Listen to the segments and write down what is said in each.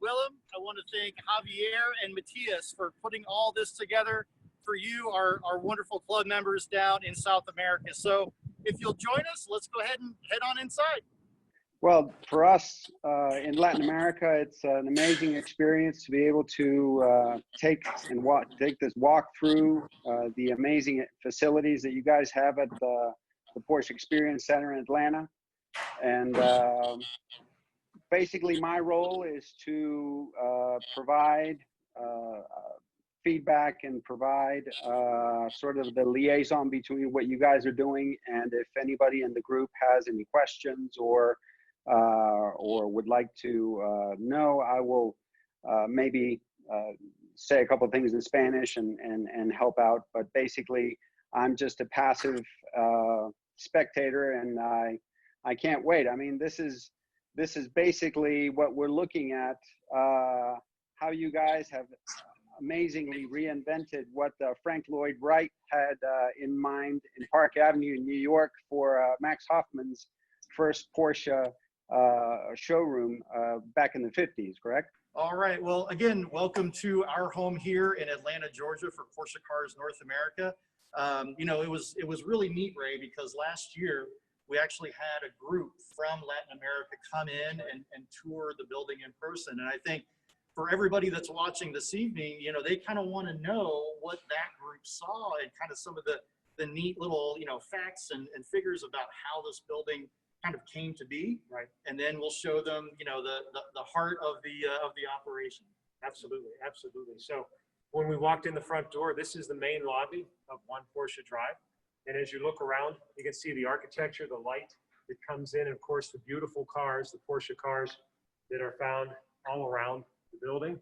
Willem, I want to thank Javier and Matthias for putting all this together for you, our wonderful club members down in South America. So if you'll join us, let's go ahead and head on inside. Well, for us in Latin America, it's an amazing experience to be able to take this walk through the amazing facilities that you guys have at the Porsche Experience Center in Atlanta. And basically my role is to provide feedback and provide sort of the liaison between what you guys are doing, and if anybody in the group has any questions or would like to know, I will maybe say a couple of things in Spanish and help out. But basically, I'm just a passive spectator, and I can't wait. I mean, this is basically what we're looking at, how you guys have amazingly reinvented what Frank Lloyd Wright had in mind in Park Avenue in New York for Max Hoffman's first Porsche showroom back in the 50s, correct? All right. Well, again, welcome to our home here in Atlanta, Georgia for Porsche Cars North America. You know, it was really neat, Ray, because last year we actually had a group from Latin America come in and tour the building in person. And I think for everybody that's watching this evening, you know, they kind of want to know what that group saw and kind of some of the neat little, you know, facts and figures about how this building kind of came to be. Right. And then we'll show them, you know, the heart of the operation. Absolutely, absolutely. So when we walked in the front door, this is the main lobby of One Porsche Drive. And as you look around, you can see the architecture, the light that comes in, and of course the beautiful cars, the Porsche cars that are found all around the building.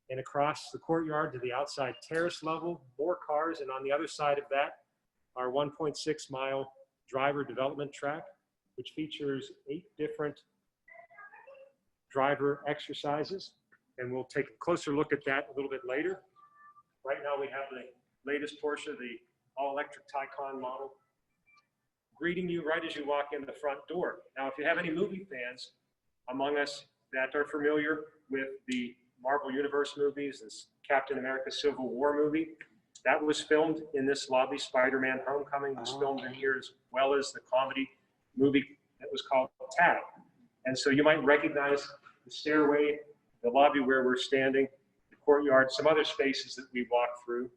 And across the courtyard to the outside terrace level, more cars. And on the other side of that, our 1.6-mile driver development track, which features 8 different driver exercises. And we'll take a closer look at that a little bit later. Right now we have the latest Porsche, the all-electric Taycan model, greeting you right as you walk in the front door. Now, if you have any movie fans among us that are familiar with the Marvel Universe movies, this Captain America Civil War movie, that was filmed in this lobby. Spider-Man Homecoming was filmed in here, as well as the comedy movie that was called Tag. And so you might recognize the stairway, the lobby where we're standing, the courtyard, some other spaces that we walk through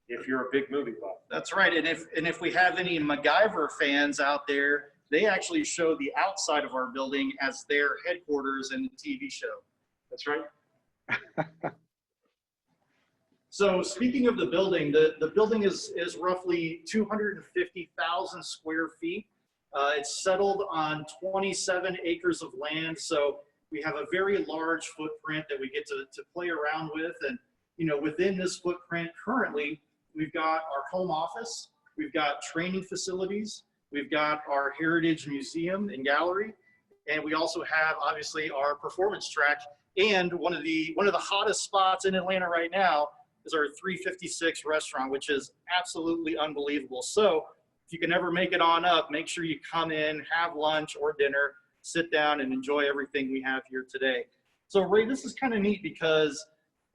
if you're a big movie buff. That's right. And if we have any MacGyver fans out there, they actually show the outside of our building as their headquarters in the TV show. That's right. So speaking of the building, the building is roughly 250,000 square feet. It's settled on 27 acres of land. So we have a very large footprint that we get to play around with. And, you know, within this footprint currently, we've got our home office, we've got training facilities, we've got our heritage museum and gallery, and we also have obviously our performance track. And one of the hottest spots in Atlanta right now is our 356 restaurant, which is absolutely unbelievable. So if you can ever make it on up, make sure you come in, have lunch or dinner, sit down and enjoy everything we have here today. So Ray, this is kind of neat because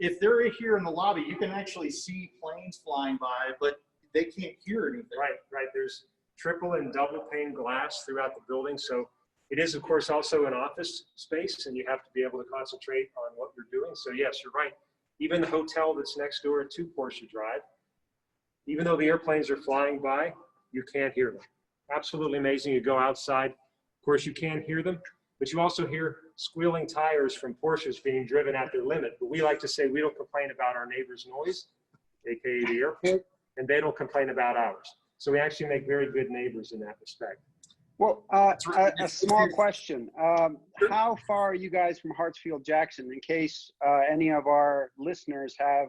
if they're here in the lobby, you can actually see planes flying by, but they can't hear anything. Right, right. There's triple and double pane glass throughout the building. So it is, of course, also an office space, and you have to be able to concentrate on what you're doing. So yes, you're right. Even the hotel that's next door to Porsche Drive, even though the airplanes are flying by, you can't hear them. Absolutely amazing. You go outside, of course, you can hear them, but you also hear squealing tires from Porsches being driven at their limit. But we like to say we don't complain about our neighbor's noise, AKA the airport, and they don't complain about ours. So we actually make very good neighbors in that respect. Well, a small question. How far are you guys from Hartsfield-Jackson, in case any of our listeners have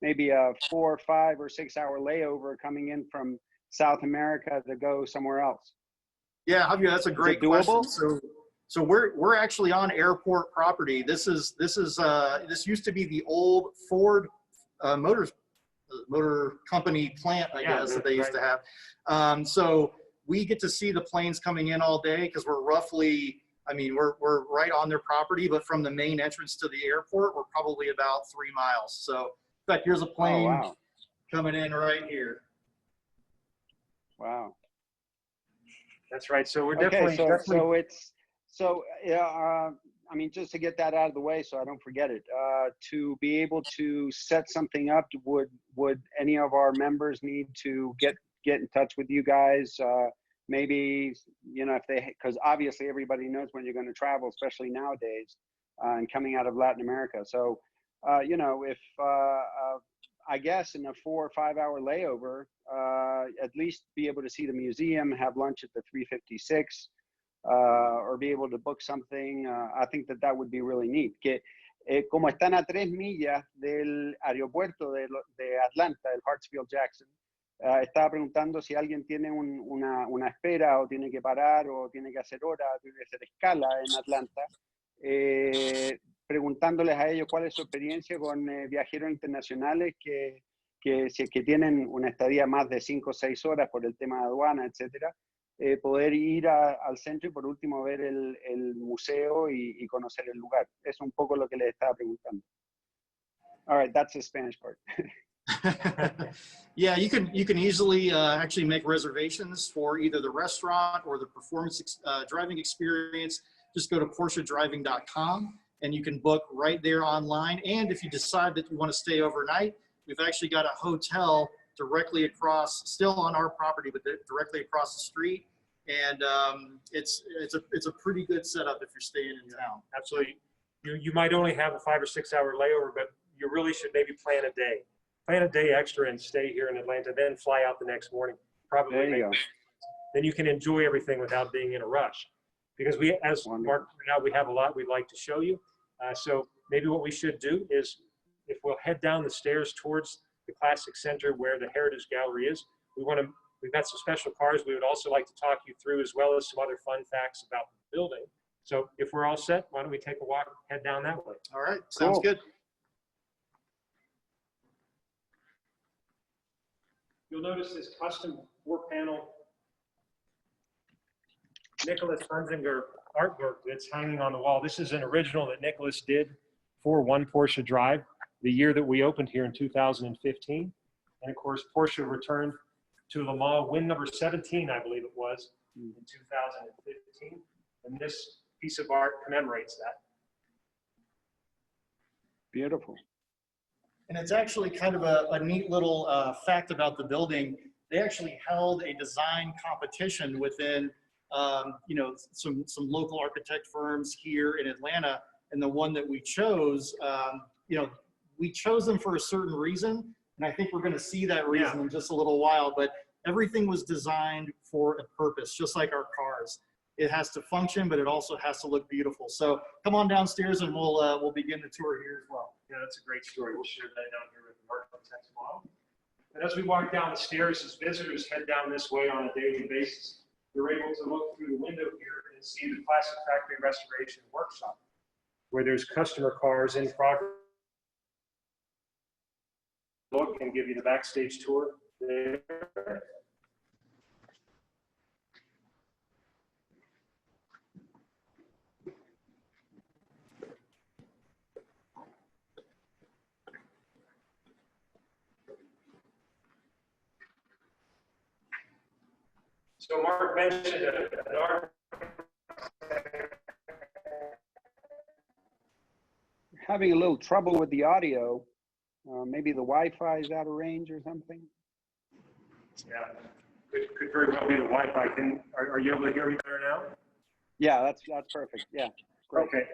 maybe a 4, 5, or 6 hour layover coming in from South America to go somewhere else? Yeah, Javier, that's a great question. So we're actually on airport property. This used to be the old Ford motor company plant, I guess, that they used to have. So we get to see the planes coming in all day because we're roughly I mean, we're right on their property, but from the main entrance to the airport, we're probably about 3 miles. So in fact, here's a plane wow. coming in right here. Wow. That's right. So we're Okay, definitely. I mean, just to get that out of the way, so I don't forget it. To be able to set something up, would any of our members need to get in touch with you guys? Maybe, you know, if they, because obviously everybody knows when you're going to travel, especially nowadays, and coming out of Latin America. So, you know, if I guess in a 4 or 5 hour layover, at least be able to see the museum, have lunch at the 356, or be able to book something. I think that would be really neat. Que como están a 3 millas del aeropuerto de Atlanta, del Hartsfield Jackson, estaba preguntando si alguien tiene una espera o tiene que parar o tiene que hacer hora, tiene que hacer escala en Atlanta. Preguntándoles a ellos cuál es su experiencia con viajeros internacionales que tienen una estadía más de 5 o 6 horas por el tema de aduana, etcétera, poder ir al centro y por último ver el museo y conocer el lugar. Es un poco lo que les estaba preguntando. All right, that's the Spanish part. Yeah, you can easily actually make reservations for either the restaurant or the performance driving experience. Just go to PorscheDriving.com and you can book right there online. And if you decide that you want to stay overnight, we've actually got a hotel directly across, still on our property, but directly across the street. And it's a pretty good setup if you're staying in town. Absolutely. You might only have a 5 or 6 hour layover, but you really should maybe plan a day. Plan a day extra and stay here in Atlanta, then fly out the next morning. Probably there you go. Then you can enjoy everything without being in a rush. Because we, as Mark pointed out, we have a lot we'd like to show you. So maybe what we should do is, if we'll head down the stairs towards the Classic Center where the Heritage Gallery is, we've got some special cars we would also like to talk you through, as well as some other fun facts about the building. So if we're all set, why don't we take a walk, head down that way? All right, sounds good. You'll notice this custom 4-panel Nicholas Hunzinger artwork that's hanging on the wall. This is an original that Nicholas did for One Porsche Drive, the year that we opened here in 2015. And of course, Porsche returned to Le Mans, win number 17, I believe it was, in 2015. And this piece of art commemorates that. Beautiful. And it's actually kind of a neat little fact about the building. They actually held a design competition within, you know, some local architect firms here in Atlanta. And the one that we chose, you know, we chose them for a certain reason. And I think we're going to see that reason in just a little while. But everything was designed for a purpose, just like our cars. It has to function, but it also has to look beautiful. So come on downstairs and we'll begin the tour here as well. Yeah, that's a great story. We'll share that down here with the architect's model. And as we walk down the stairs, as visitors head down this way on a daily basis, you're able to look through the window here and see the Classic Factory Restoration Workshop, where there's customer cars in progress. Look and give you the backstage tour there. So Mark mentioned an Having a little trouble with the audio. Maybe the Wi-Fi is out of range or something. Yeah, could very well be the Wi-Fi. Are you able to hear me better now? Yeah, that's perfect. Yeah. Great. Okay.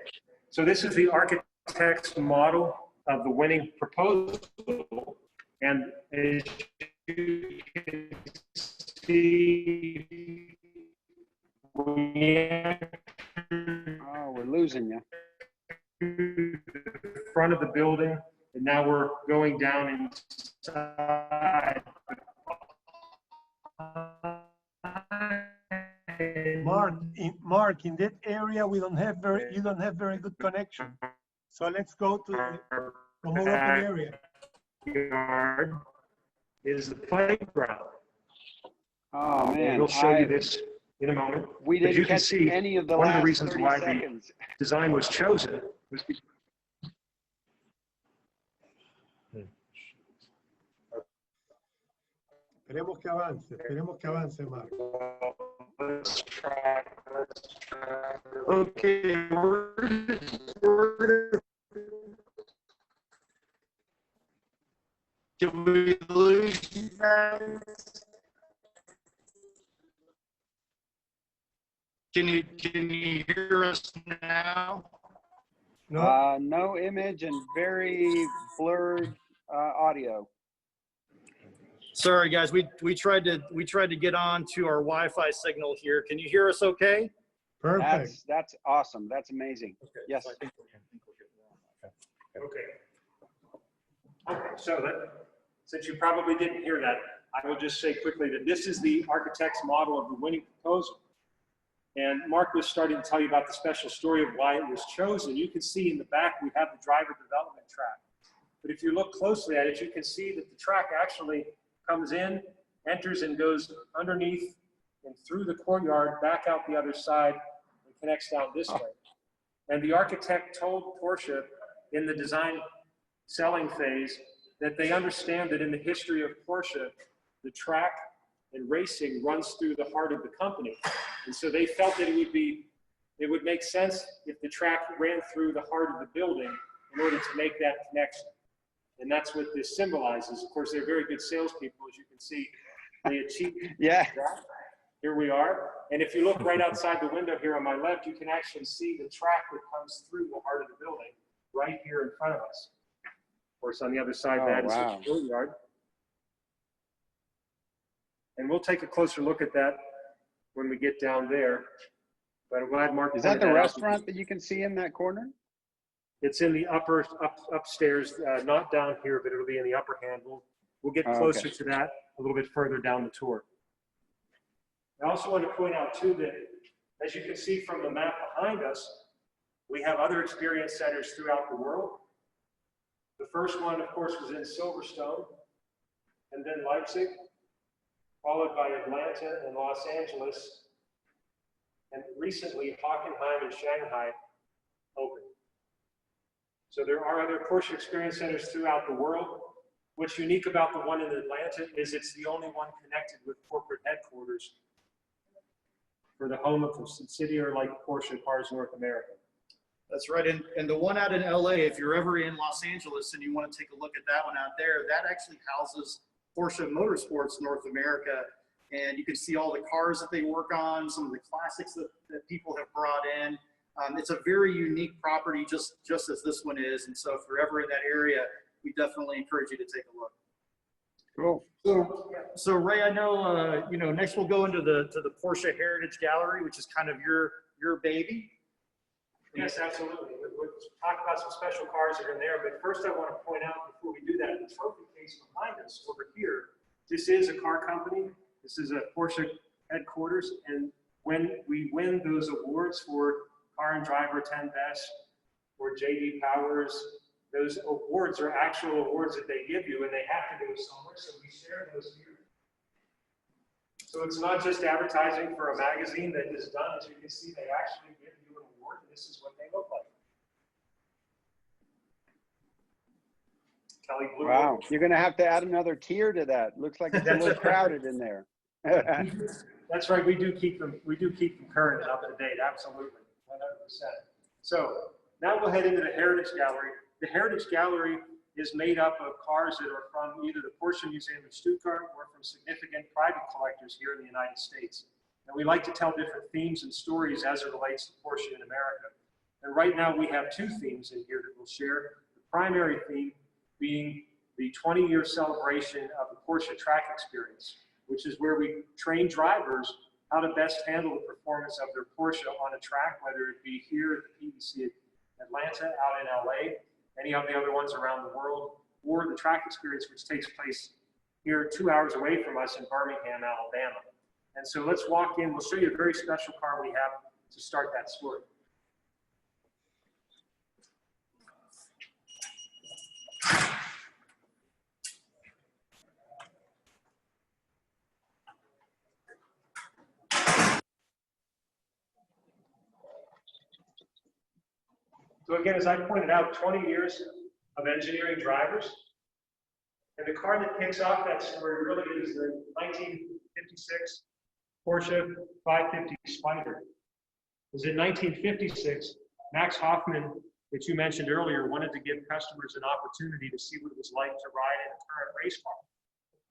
So this is the architect's model of the winning proposal, and as you can see, we're losing you. The front of the building, and now we're going down inside. Mark, in that area you don't have very good connection. So let's go to the more open area. Yard is the playground. Oh man, we'll show you this in a moment. We But you didn't can catch see any of the one of the last reasons 30 why seconds. the design was chosen was because Esperemos que avance, Mark. let's try. Okay, did we lose you guys? Can you hear us now? No, No image and very blurred audio. Sorry, guys. We tried to get on to our Wi-Fi signal here. Can you hear us okay? perfect. That's awesome. That's amazing. Okay. Yes. So I think we'll get Okay. Okay, so since you probably didn't hear that, I will just say quickly that this is the architect's model of the winning proposal. And Mark was starting to tell you about the special story of why it was chosen. You can see in the back, we have the driver development track. But if you look closely at it, you can see that the track actually comes in, enters and goes underneath and through the courtyard, back out the other side, and connects down this way. And the architect told Porsche in the design selling phase that they understand that in the history of Porsche, the track and racing runs through the heart of the company. And so they felt that it would make sense if the track ran through the heart of the building in order to make that connection. And that's what this symbolizes. Of course, they're very good salespeople, as you can see. They achieved Yeah. that. Here we are. And if you look right outside the window here on my left, you can actually see the track that comes through the heart of the building right here in front of us. Of course, on the other side, Oh, that is wow. the courtyard. And we'll take a closer look at that when we get down there. But I'm glad Mark Is that pointed the out. restaurant that you can see in that corner? It's in the upstairs, not down here, but it'll be in the upper hand. We'll get Oh, closer okay. to that a little bit further down the tour. I also want to point out too that, as you can see from the map behind us, we have other experience centers throughout the world. The first one, of course, was in Silverstone, and then Leipzig, followed by Atlanta and Los Angeles, and recently Hockenheim and Shanghai opened. So there are other Porsche experience centers throughout the world. What's unique about the one in Atlanta is it's the only one connected with corporate headquarters for the home of a subsidiary like Porsche Cars North America. That's right. And the one out in LA, if you're ever in Los Angeles and you want to take a look at that one out there, that actually houses Porsche Motorsports North America. And you can see all the cars that they work on, some of the classics that people have brought in. It's a very unique property, just as this one is. And so if you're ever in that area, we definitely encourage you to take a look. Cool. So Ray, I know, next we'll go into the Porsche Heritage Gallery, which is kind of your baby. Yes, absolutely. We'll talk about some special cars that are in there, but first I want to point out before we do that, the trophy case behind us over here, this is a car company. This is a Porsche headquarters, and when we win those awards for Car and Driver 10 Best or J.D. Powers, those awards are actual awards that they give you, and they have to go somewhere, so we share those here. So it's not just advertising for a magazine that is done. As you can see, they actually give you an award, and this is what they look like. Kelly Blue. Wow. You're going to have to add another tier to that. Looks like it's a little crowded in there. That's right. We do keep them current and up to date. Absolutely. 100%. So now we'll head into the Heritage Gallery. The Heritage Gallery is made up of cars that are from either the Porsche Museum in Stuttgart or from significant private collectors here in the United States. And we like to tell different themes and stories as it relates to Porsche in America. And right now we have two themes in here that we'll share. The primary theme being the 20-year celebration of the Porsche track experience, which is where we train drivers how to best handle the performance of their Porsche on a track, whether it be here at the PDC Atlanta, out in LA, any of the other ones around the world, or the track experience which takes place here 2 hours away from us in Birmingham, Alabama. And so let's walk in. We'll show you a very special car we have to start that story. So again, as I pointed out, 20 years of engineering drivers. And the car that kicks off that story really is the 1956 Porsche 550 Spider. It was in 1956, Max Hoffman, that you mentioned earlier, wanted to give customers an opportunity to see what it was like to ride in a current race car.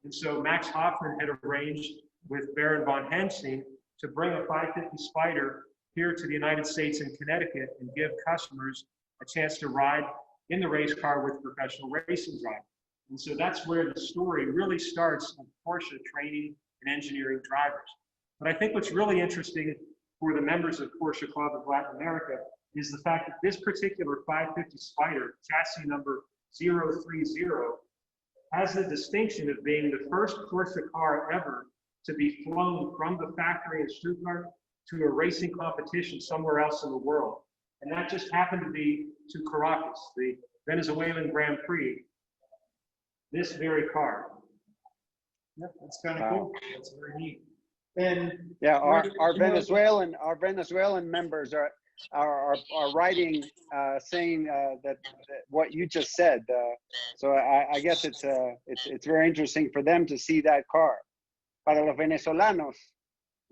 And so Max Hoffman had arranged with Baron von Hensing to bring a 550 Spider here to the United States in Connecticut and give customers a chance to ride in the race car with professional racing drivers. And so that's where the story really starts of Porsche training and engineering drivers. But I think what's really interesting for the members of Porsche Club of Latin America is the fact that this particular 550 Spider, chassis number 030, has the distinction of being the first Porsche car ever to be flown from the factory in Stuttgart to a racing competition somewhere else in the world. And that just happened to be to Caracas, the Venezuelan Grand Prix, this very car. Yep, that's kind of cool. That's very neat. And yeah, our Venezuelan members are writing, saying that what you just said. So I guess it's very interesting for them to see that car. Para los venezolanos,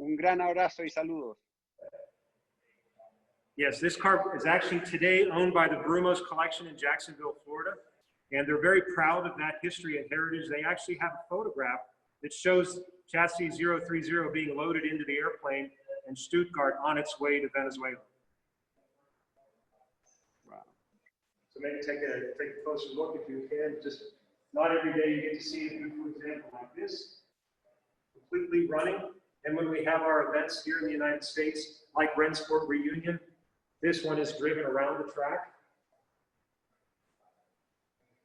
un gran abrazo y saludos. Yes, this car is actually today owned by the Brumos Collection in Jacksonville, Florida. And they're very proud of that history and heritage. They actually have a photograph that shows chassis 030 being loaded into the airplane in Stuttgart on its way to Venezuela. Wow. So maybe take a closer look if you can. Just not every day you get to see it, for example, like this, completely running. And when we have our events here in the United States, like Rennsport Reunion, this one is driven around the track.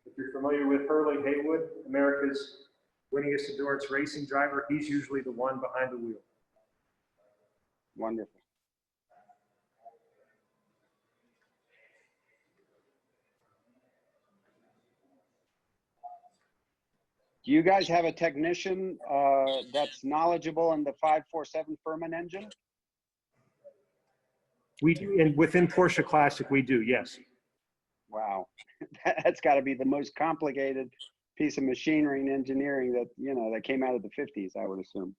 If you're familiar with Hurley Haywood, America's winningest endurance racing driver, he's usually the one behind the wheel. Wonderful. Do you guys have a technician that's knowledgeable in the 547 Furman engine? We do, and within Porsche Classic, we do, yes. Wow, that's got to be the most complicated piece of machinery and engineering that that came out of the 50s, I would assume.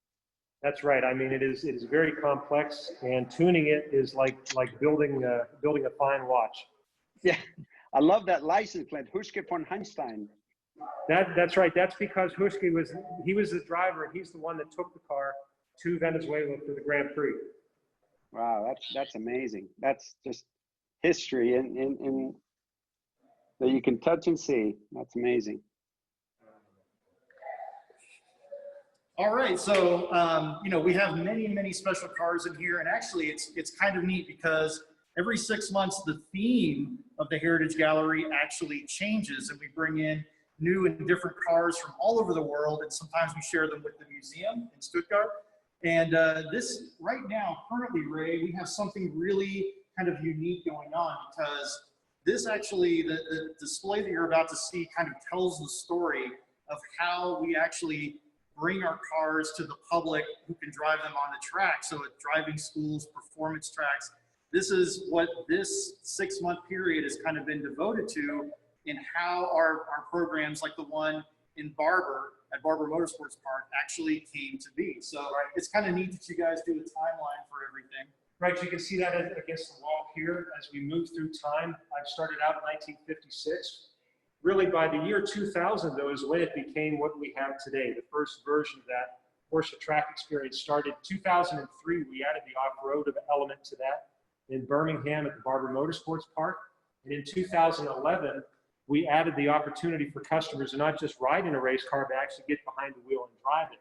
That's right. I mean, it is very complex, and tuning it is like building a fine watch. Yeah, I love that license plate, Huschke von Heinstein. That's right. That's because Huschke was the driver. He's the one that took the car to Venezuela for the Grand Prix. Wow, that's amazing. That's just history in that you can touch and see. That's amazing. all right, so we have many special cars in here, and actually it's kind of neat because every 6 months the theme of the Heritage Gallery actually changes, and we bring in new and different cars from all over the world, and sometimes we share them with the museum in Stuttgart. And this right now, currently, Ray, we have something really kind of unique going on, because this actually, the display that you're about to see kind of tells the story of how we actually bring our cars to the public who can drive them on the track. So at driving schools, performance tracks, this is what this 6 month period has kind of been devoted to, in how our programs like the one in Barber, at Barber Motorsports Park, actually came to be. So it's kind of neat that you guys do a timeline for everything. Right, you can see that against the wall here as we move through time. I started out in 1956. Really, by the year 2000, though, is when it became what we have today. The first version of that Porsche track experience started 2003. We added the off-road element to that in Birmingham at the Barber Motorsports Park. And in 2011, we added the opportunity for customers to not just ride in a race car, but actually get behind the wheel and drive it.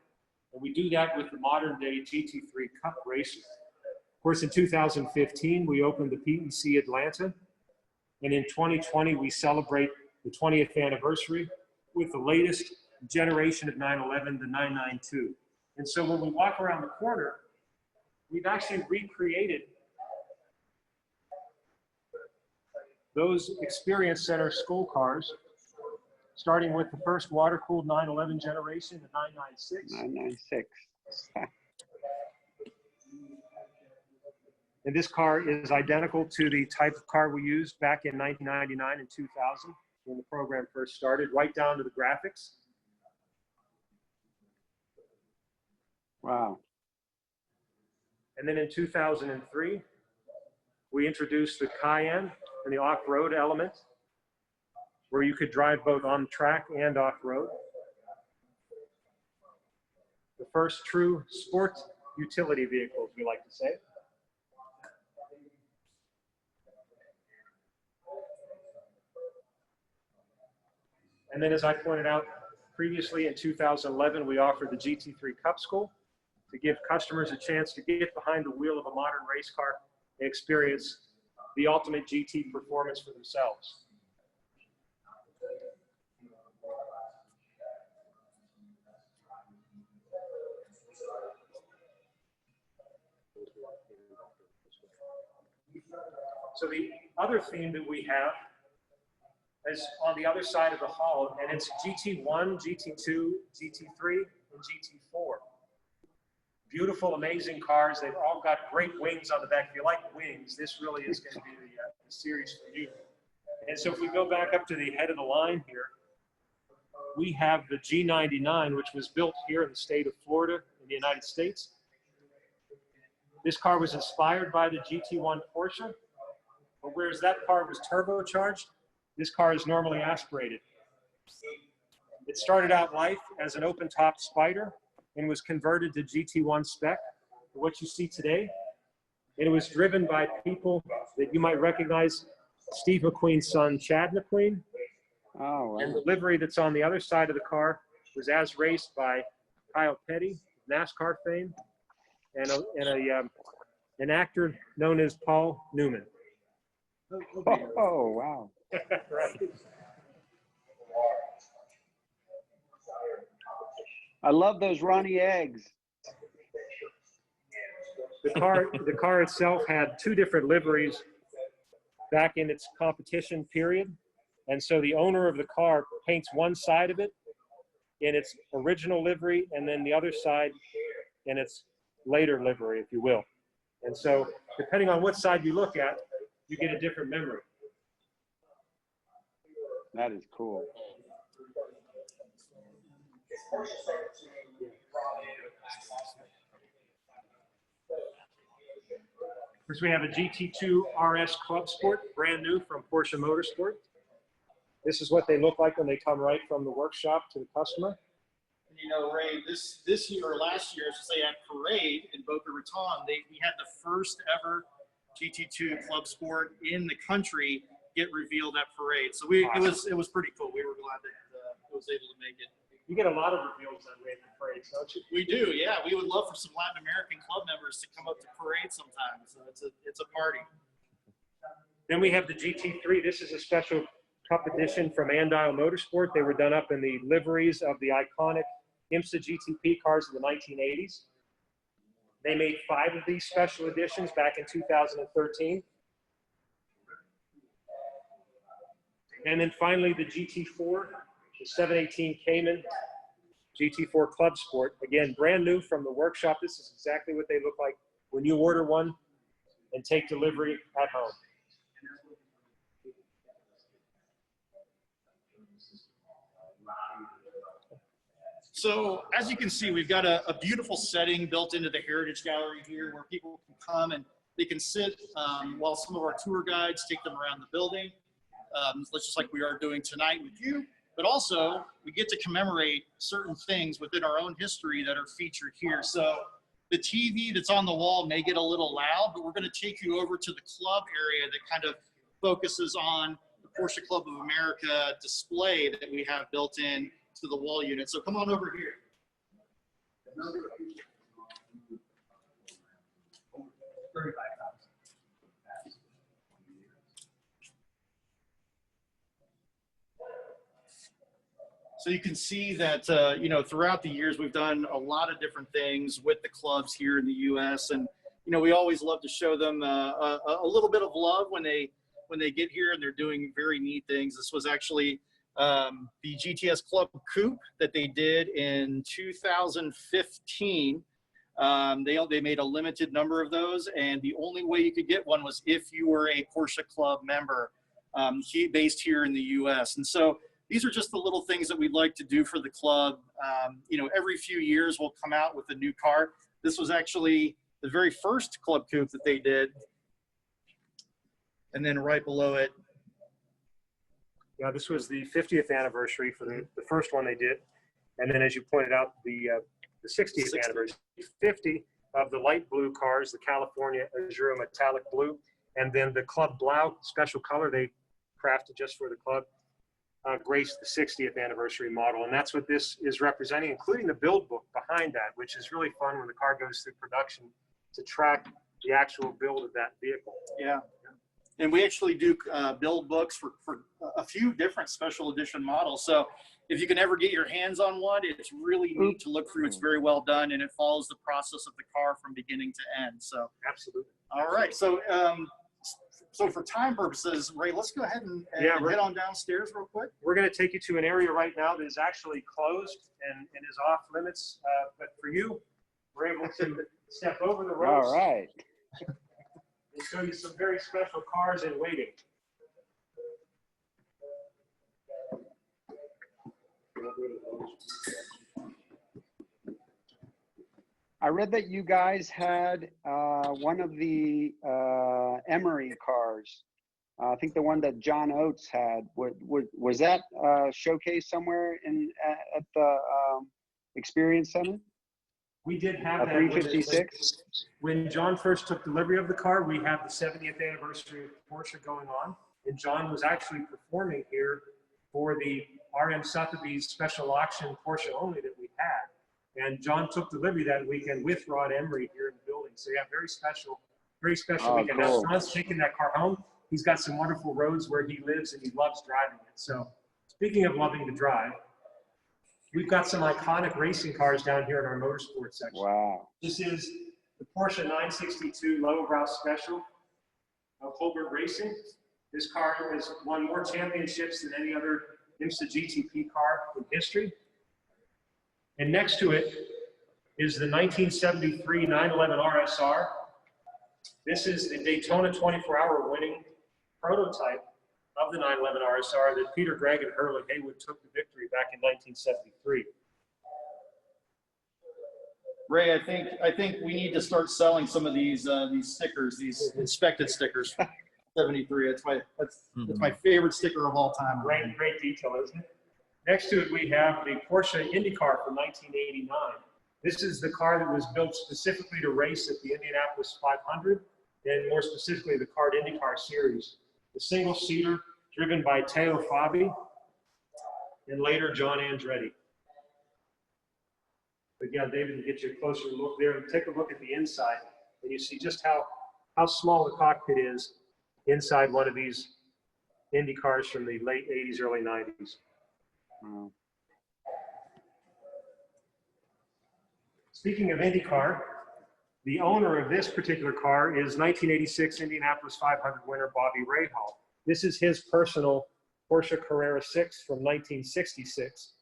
And we do that with the modern-day GT3 Cup racer. Of course, in 2015, we opened the PEC Atlanta. And in 2020, we celebrate the 20th anniversary with the latest generation of 911, the 992. And so when we walk around the corner, we've actually recreated those Experience Center school cars, starting with the first water-cooled 911 generation, the 996. 996. And this car is identical to the type of car we used back in 1999 and 2000 when the program first started, right down to the graphics. Wow. And then in 2003, we introduced the Cayenne and the off-road element, where you could drive both on track and off-road. The first true sport utility vehicle, as we like to say. And then, as I pointed out previously, in 2011, we offered the GT3 Cup School to give customers a chance to get behind the wheel of a modern race car and experience the ultimate GT performance for themselves. So the other theme that we have is on the other side of the hall, and it's GT1, GT2, GT3, and GT4. Beautiful, amazing cars. They've all got great wings on the back. If you like wings, this really is going to be the series for you. And so if we go back up to the head of the line here, we have the G99, which was built here in the state of Florida in the United States. This car was inspired by the GT1 Porsche, but whereas that car was turbocharged, this car is normally aspirated. It started out life as an open-top Spider and was converted to GT1 spec, what you see today. And it was driven by people that you might recognize, Steve McQueen's son, Chad McQueen. Oh, wow. And the livery that's on the other side of the car was as raced by Kyle Petty, NASCAR fame, and an actor known as Paul Newman. Oh, wow. Right. I love those Ronnie eggs. The car itself had two different liveries back in its competition period. And so the owner of the car paints one side of it in its original livery, and then the other side in its later livery, if you will. And so depending on what side you look at, you get a different memory. That is cool. First, we have a GT2 RS Club Sport, brand new from Porsche Motorsport. This is what they look like when they come right from the workshop to the customer. And you know, Ray, this year or last year, I should say, at Parade in Boca Raton, we had the first ever GT2 Club Sport in the country get revealed at Parade. So it was pretty cool. We were glad that it was able to make it. You get a lot of reveals on Ray at Parade, don't you? We do, yeah. We would love for some Latin American club members to come up to Parade sometime. So it's a party. Then we have the GT3. This is a special Cup edition from Andile Motorsport. They were done up in the liveries of the iconic IMSA GTP cars of the 1980s. They made 5 of these special editions back in 2013. And then finally the GT4, the 718 Cayman GT4 Club Sport. Again, brand new from the workshop. This is exactly what they look like when you order one and take delivery at home. So as you can see, we've got a beautiful setting built into the Heritage Gallery here where people can come and they can sit while some of our tour guides take them around the building, just like we are doing tonight with you. But also, we get to commemorate certain things within our own history that are featured here. So the TV that's on the wall may get a little loud, but we're going to take you over to the club area that kind of focuses on the Porsche Club of America display that we have built in to the wall unit. So come on over here. So you can see that, you know, throughout the years, we've done a lot of different things with the clubs here in the U.S. And, you know, we always love to show them a little bit of love when they get here and they're doing very neat things. This was actually the GTS Club Coupe that they did in 2015. They made a limited number of those, and the only way you could get one was if you were a Porsche Club member, based here in the U.S. And so these are just the little things that we'd like to do for the club. You know, every few years we'll come out with a new car. This was actually the very first Club Coupe that they did. And then right below it. Yeah, this was the 50th anniversary for the first one they did. And then as you pointed out, the 60th anniversary, 50 of the light blue cars, the California Azure metallic blue, and then the Club Blau special color they crafted just for the club. Graced the 60th anniversary model, and that's what this is representing, including the build book behind that, which is really fun when the car goes through production to track the actual build of that vehicle. Yeah, and we actually do build books for a few different special edition models. So if you can ever get your hands on one, it's really neat to look through. It's very well done, and it follows the process of the car from beginning to end. So absolutely. All right, so so for time purposes, Ray, let's go ahead and head on downstairs real quick. We're going to take you to an area right now that is actually closed and is off limits. But for you, we're able to step over the ropes. All right. And show you some very special cars in waiting. I read that you guys had one of the Emery cars. I think the one that John Oates had. Was that showcased somewhere at the Experience Center? We did have that. 356? When John first took delivery of the car, we had the 70th anniversary of Porsche going on. And John was actually performing here for the RM Sotheby's special auction Porsche only that we had. And John took delivery that weekend with Rod Emery here in the building. So yeah, very special weekend. Cool. Now John's taking that car home. He's got some wonderful roads where he lives and he loves driving it. So speaking of loving to drive, we've got some iconic racing cars down here in our motorsports section. Wow. This is the Porsche 962 Low Brow Special of Holbert Racing. This car has won more championships than any other IMSA GTP car in history. And next to it is the 1973 911 RSR. This is the Daytona 24-hour winning prototype of the 911 RSR that Peter Gregg and Hurley Haywood took the victory back in 1973. Ray, I think we need to start selling some of these stickers, these inspected stickers. 73. That's my favorite sticker of all time. Great detail, isn't it? Next to it, we have the Porsche IndyCar from 1989. This is the car that was built specifically to race at the Indianapolis 500, and more specifically, the CART IndyCar Series. The single-seater driven by Teo Fabi, and later John Andretti. But yeah, David, to get you a closer look there, and take a look at the inside, and you see just how small the cockpit is inside one of these Indy cars from the late 80s, early 90s. Wow. Speaking of IndyCar, the owner of this particular car is 1986 Indianapolis 500 winner Bobby Rahal. This is his personal Porsche Carrera 6 from 1966.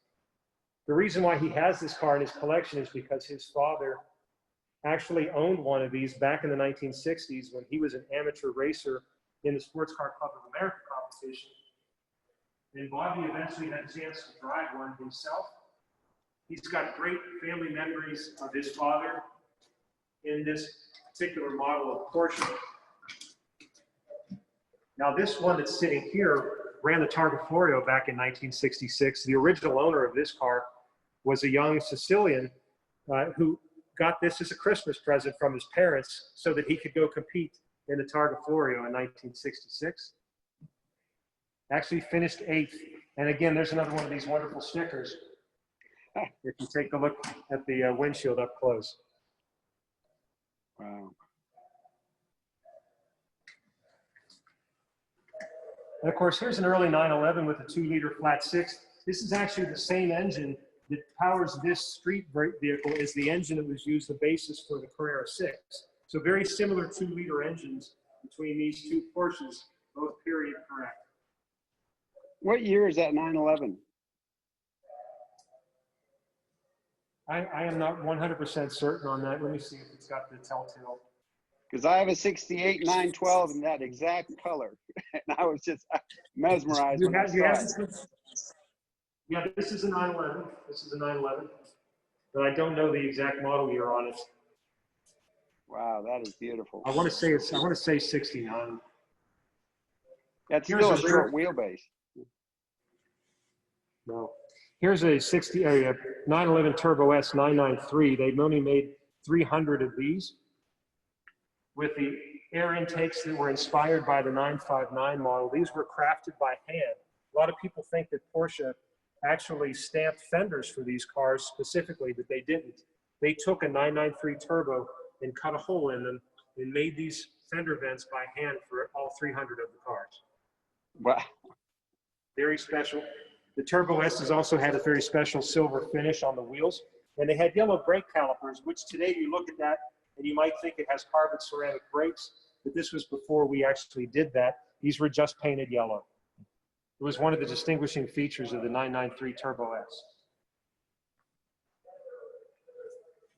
The reason why he has this car in his collection is because his father actually owned one of these back in the 1960s when he was an amateur racer in the Sports Car Club of America competition. And Bobby eventually had a chance to drive one himself. He's got great family memories of his father in this particular model of Porsche. Now this one that's sitting here ran the Targa Florio back in 1966. The original owner of this car was a young Sicilian who got this as a Christmas present from his parents so that he could go compete in the Targa Florio in 1966. Actually finished 8th. And again, there's another one of these wonderful stickers. If you take a look at the windshield up close. Wow. And of course, here's an early 911 with a 2-liter flat 6. This is actually the same engine that powers this street vehicle as the engine that was used the basis for the Carrera 6. So very similar 2-liter engines between these two Porsches, both period correct. What year is that 911? I am not 100% certain on that. Let me see if it's got the telltale. Because I have a 68 912 in that exact color. And I was just mesmerized when I saw it. Yeah, this is a 911. This is a 911. But I don't know the exact model year on it. Wow, that is beautiful. I want to say 69. That's Here's still a a short wheelbase. No. Here's a 911 Turbo S 993. They've only made 300 of these with the air intakes that were inspired by the 959 model. These were crafted by hand. A lot of people think that Porsche actually stamped fenders for these cars specifically, but they didn't. They took a 993 Turbo and cut a hole in them and made these fender vents by hand for all 300 of the cars. Wow. Very special. The Turbo S's also had a very special silver finish on the wheels, and they had yellow brake calipers, which today you look at that and you might think it has carbon ceramic brakes, but this was before we actually did that. These were just painted yellow. It was one of the distinguishing features of the 993 Turbo S.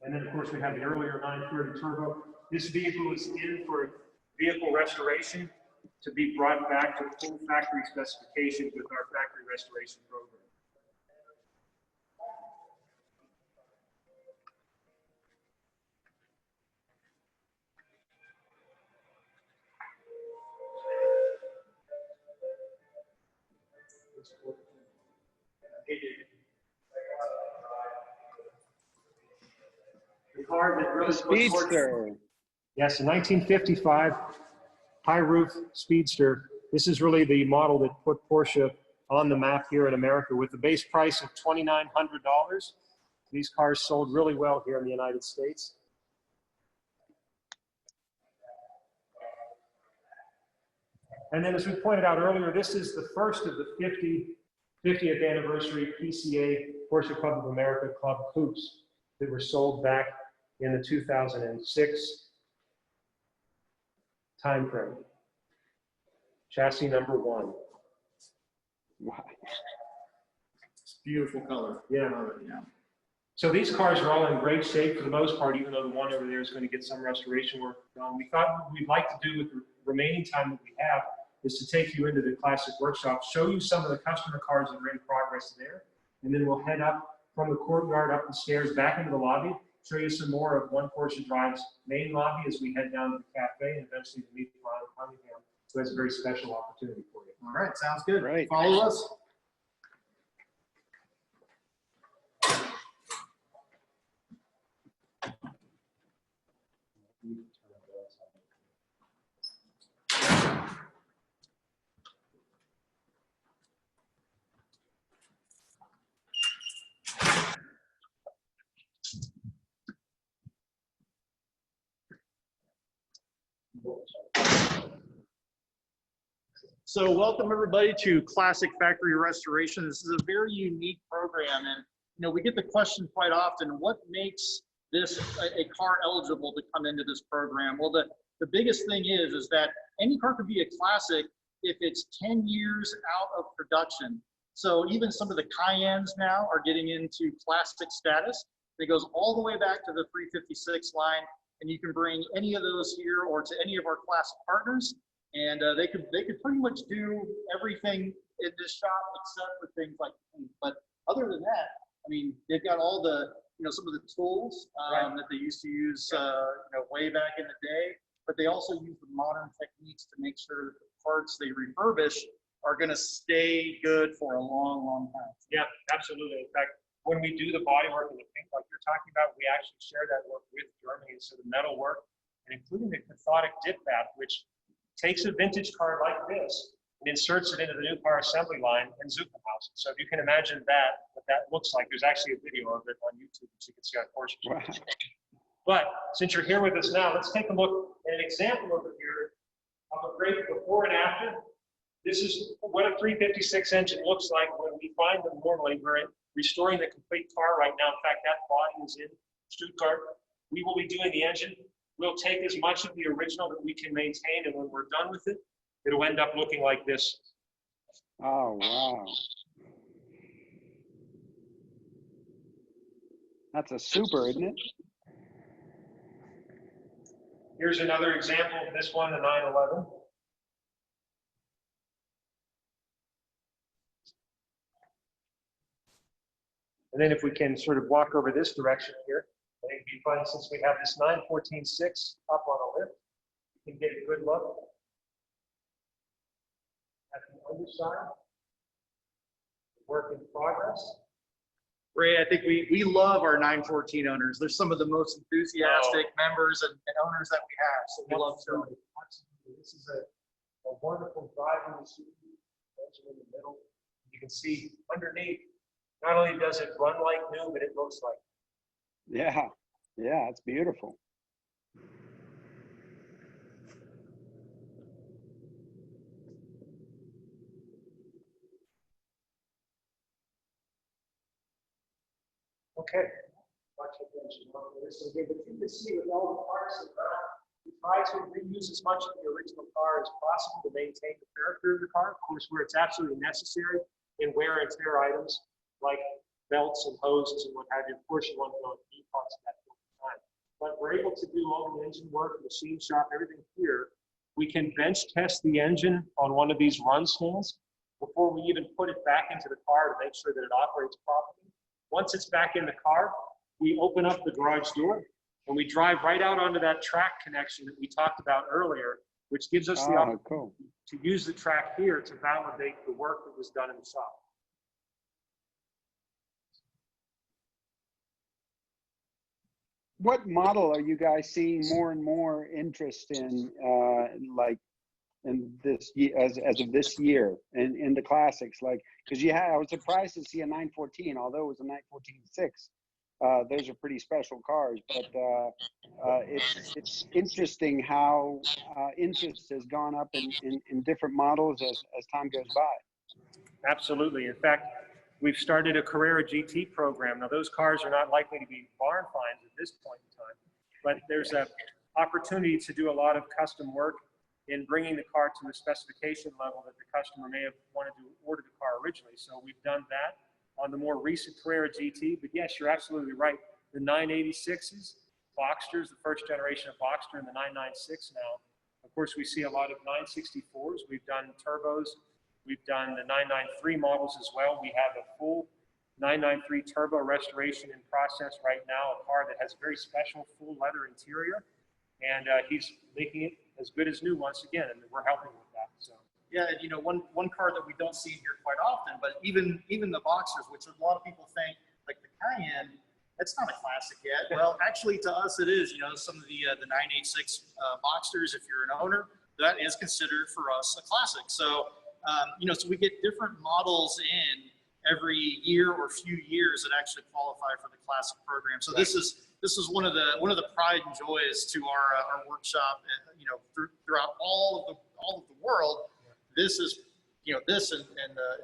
And then, of course, we have the earlier 930 Turbo. This vehicle is in for vehicle restoration to be brought back to full factory specifications with our factory restoration program. The car that really Speedster. Yes, a 1955 high roof Speedster. This is really the model that put Porsche on the map here in America with the base price of $2,900. These cars sold really well here in the United States. And then as we pointed out earlier, this is the first of the 50th anniversary PCA Porsche Club of America Club Coupes that were sold back in the 2006 time frame. Chassis number 1. Wow. It's a beautiful color. Yeah. Yeah. So these cars are all in great shape for the most part, even though the one over there is going to get some restoration work done. We thought what we'd like to do with the remaining time that we have is to take you into the classic workshop, show you some of the customer cars that are in progress there, and then we'll head up from the courtyard, up the stairs, back into the lobby, show you some more of One Porsche Drive's main lobby as we head down to the cafe and eventually to meet Ron Cunningham, who has a very special opportunity for you. All right, sounds good. Great. Follow us. So welcome everybody to Classic Factory Restoration. This is a very unique program, and we get the question quite often, what makes this a car eligible to come into this program? Well, the biggest thing is that any car could be a classic if it's 10 years out of production. So even some of the Cayennes now are getting into classic status. It goes all the way back to the 356 line, and you can bring any of those here or to any of our classic partners. And they could pretty much do everything in this shop except for things like paint. But other than that, I mean, they've got all the, some of the tools that they used to use, way back in the day. But they also use the modern techniques to make sure that the parts they refurbish are going to stay good for a long, long time. Yeah, absolutely. In fact, when we do the body work and the paint like you're talking about, we actually share that work with Germany. So the metal work, and including the cathodic dip bath, which takes a vintage car like this and inserts it into the new car assembly line in Zuckenhausen. So if you can imagine what that looks like, there's actually a video of it on YouTube that you can see on Porsche. Wow. But since you're here with us now, let's take a look at an example over here of a great before and after. This is what a 356 engine looks like when we find them normally. We're restoring the complete car right now. In fact, that body is in Stuttgart. We will be doing the engine. We'll take as much of the original that we can maintain, and when we're done with it, it'll end up looking like this. Oh, wow. That's a super, isn't it? Here's another example of this one, the 911. And then if we can sort of walk over this direction here, I think it'd be fun since we have this 914.6 up on a lift. You can get a good look at the underside. Work in progress. Ray, I think we love our 914 owners. They're some of the most enthusiastic members and owners that we have. So we love them. Absolutely. This is a wonderful driving machine. In the middle. You can see underneath, not only does it run like new, but it looks like. Yeah, yeah, it's beautiful. Okay. Watch attention. This is good, but you can see with all the parts around, we try to reuse as much of the original car as possible to maintain the character of the car. Of course, where it's absolutely necessary in wear and tear items like belts and hoses and what have you. Of course, you want to go and keep parts at that point in time. But we're able to do all the engine work, machine shop, everything here. We can bench test the engine on one of these run stands before we even put it back into the car to make sure that it operates properly. Once it's back in the car, we open up the garage door and we drive right out onto that track connection that we talked about earlier, which gives us the opportunity to use the track here to validate the work that was done in the shop. What model are you guys seeing more and more interest in, like in this as of this year in the classics? Like, because I was surprised to see a 914, although it was a 914.6. Those are pretty special cars, but it's interesting how interest has gone up in different models as time goes by. Absolutely. In fact, we've started a Carrera GT program. Now, those cars are not likely to be barn finds at this point in time, but there's an opportunity to do a lot of custom work in bringing the car to a specification level that the customer may have wanted to order the car originally. So we've done that on the more recent Carrera GT. But yes, you're absolutely right. The 986s, Boxsters, the first generation of Boxster, and the 996 now. Of course, we see a lot of 964s. We've done turbos. We've done the 993 models as well. We have a full 993 turbo restoration in process right now, a car that has a very special full leather interior. And he's making it as good as new once again, and we're helping with that. So yeah, and one car that we don't see here quite often, but even the Boxsters, which a lot of people think like the Cayenne, that's not a classic yet. Well, actually, to us it is. Some of the 986 Boxsters, if you're an owner, that is considered for us a classic. So so we get different models in every year or few years that actually qualify for the classic program. So this is one of the pride and joys to our workshop. Throughout all of the world, this is this and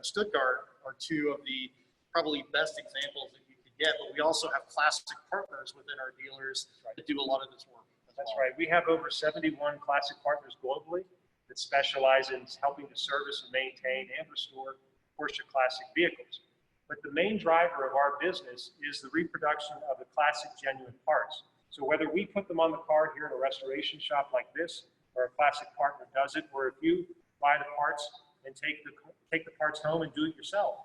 Stuttgart are two of the probably best examples that you could get. But we also have classic partners within our dealers that do a lot of this work. That's right. We have over 71 classic partners globally that specialize in helping to service and maintain and restore Porsche classic vehicles. But the main driver of our business is the reproduction of the classic genuine parts. So whether we put them on the car here in a restoration shop like this, or a classic partner does it, or if you buy the parts and take the parts home and do it yourself,